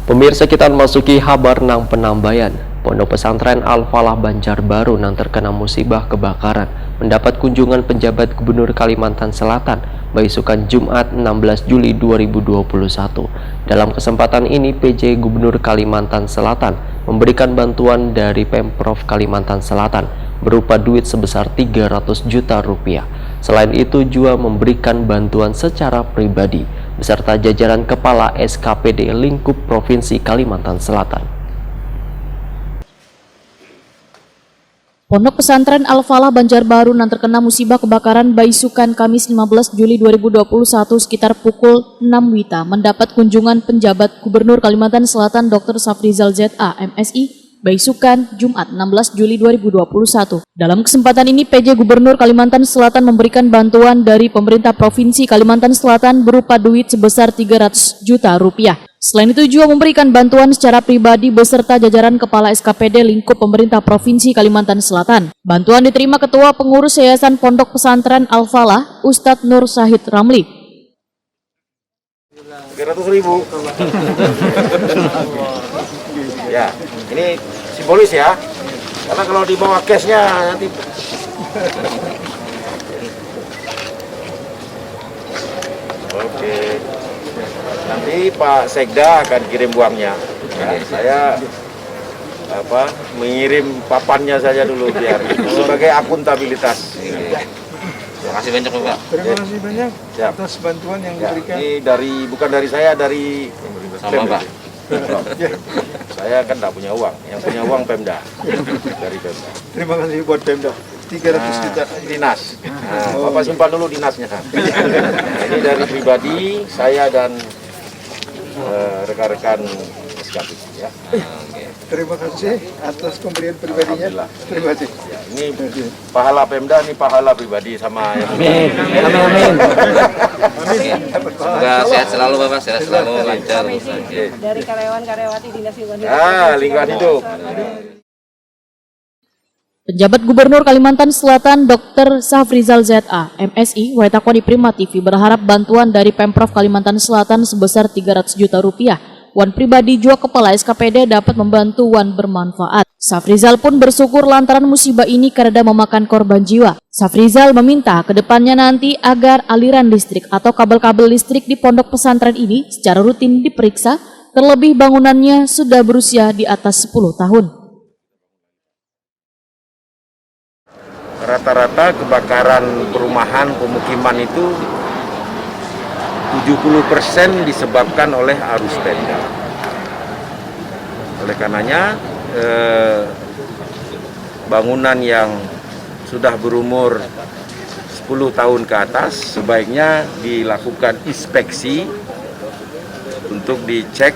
Pemirsa, kita memasuki kabar nang penambayan. Pondok pesantren Al-Falah Banjarbaru nang terkena musibah kebakaran mendapat kunjungan penjabat Gubernur Kalimantan Selatan Baisukan Jumat 16 Juli 2021. Dalam kesempatan ini, PJ Gubernur Kalimantan Selatan memberikan bantuan dari Pemprov Kalimantan Selatan berupa duit sebesar 300 juta rupiah. Selain itu juga memberikan bantuan secara pribadi beserta jajaran Kepala SKPD lingkup Provinsi Kalimantan Selatan. Pondok pesantren Al-Falah Banjarbaru yang terkena musibah kebakaran Baisukan Kamis 15 Juli 2021 sekitar pukul 6 WITA mendapat kunjungan penjabat Gubernur Kalimantan Selatan Dr. Safrizal ZA, MSI, Baisukan Jumat 16 Juli 2021. Dalam kesempatan ini, PJ Gubernur Kalimantan Selatan memberikan bantuan dari pemerintah Provinsi Kalimantan Selatan berupa duit sebesar 300 juta rupiah. Selain itu juga memberikan bantuan secara pribadi beserta jajaran Kepala SKPD lingkup pemerintah Provinsi Kalimantan Selatan. Bantuan diterima Ketua Pengurus Yayasan Pondok Pesantren Al-Falah, Ustadz Nur Syahid Ramli. 300.000. Ya, ini simbolis ya. Karena kalau dibawa cashnya nanti. Oke. Nanti Pak Sekda akan kirim uangnya. Ya, saya mengirim papannya saja dulu biar sebagai akuntabilitas. Terima kasih banyak Bapak. Terima kasih banyak atas bantuan yang diberikan. Ini bukan dari saya, dari Sama Pak. Saya kan tidak punya uang, yang punya uang Pemda, dari Pemda. Terima kasih buat Pemda. 300 juta. Dinas. Nah, Bapak simpan dulu dinasnya. Nah, ini dari pribadi saya dan rekan-rekan SKPD ya. Terima kasih atas pemberian pribadinya. Terima kasih. Ya, ini pahala Pemda, ini pahala pribadi sama yang Amin. Semoga sehat selalu Bapak, sehat selalu, lancar. Dari karyawan-karyawati Dinas Lingkungan Hidup. lingkungan hidup. Penjabat Gubernur Kalimantan Selatan Dr. Safrizal ZA, MSI, Waitakoni Prima TV berharap bantuan dari Pemprov Kalimantan Selatan sebesar 300 juta rupiah. Wan pribadi juga Kepala SKPD dapat membantu Wan bermanfaat. Safrizal pun bersyukur lantaran musibah ini karena memakan korban jiwa. Safrizal meminta ke depannya nanti agar aliran listrik atau kabel-kabel listrik di pondok pesantren ini secara rutin diperiksa, terlebih bangunannya sudah berusia di atas 10 tahun. Rata-rata kebakaran perumahan pemukiman itu 70% disebabkan oleh arus tenda. Oleh karenanya bangunan yang sudah berumur 10 tahun ke atas sebaiknya dilakukan inspeksi untuk dicek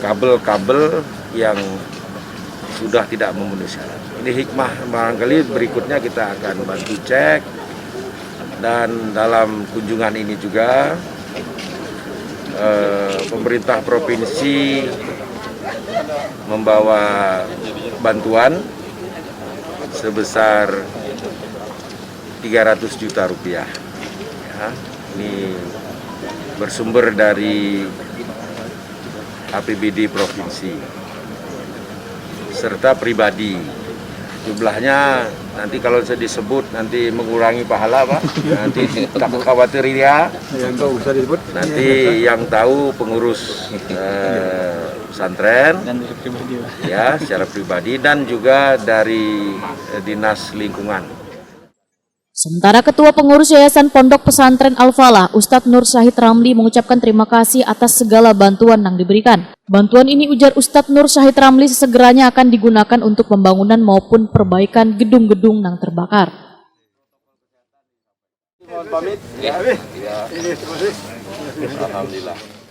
kabel-kabel yang sudah tidak memenuhi syarat. Ini hikmah barangkali berikutnya kita akan bantu cek, dan dalam kunjungan ini juga pemerintah provinsi membawa bantuan sebesar 300 juta rupiah. Ya, ini bersumber dari APBD provinsi serta pribadi. Jumlahnya nanti kalau saya disebut nanti mengurangi pahala Pak. Nanti tak khawatir ya. Nanti yang tahu pengurus pesantren ya secara pribadi dan juga dari Dinas Lingkungan. Sementara Ketua Pengurus Yayasan Pondok Pesantren Al-Falah, Ustadz Nur Syahid Ramli mengucapkan terima kasih atas segala bantuan yang diberikan. Bantuan ini, ujar Ustadz Nur Syahid Ramli, sesegeranya akan digunakan untuk pembangunan maupun perbaikan gedung-gedung yang terbakar. Mohon pamit. Ya. Alhamdulillah.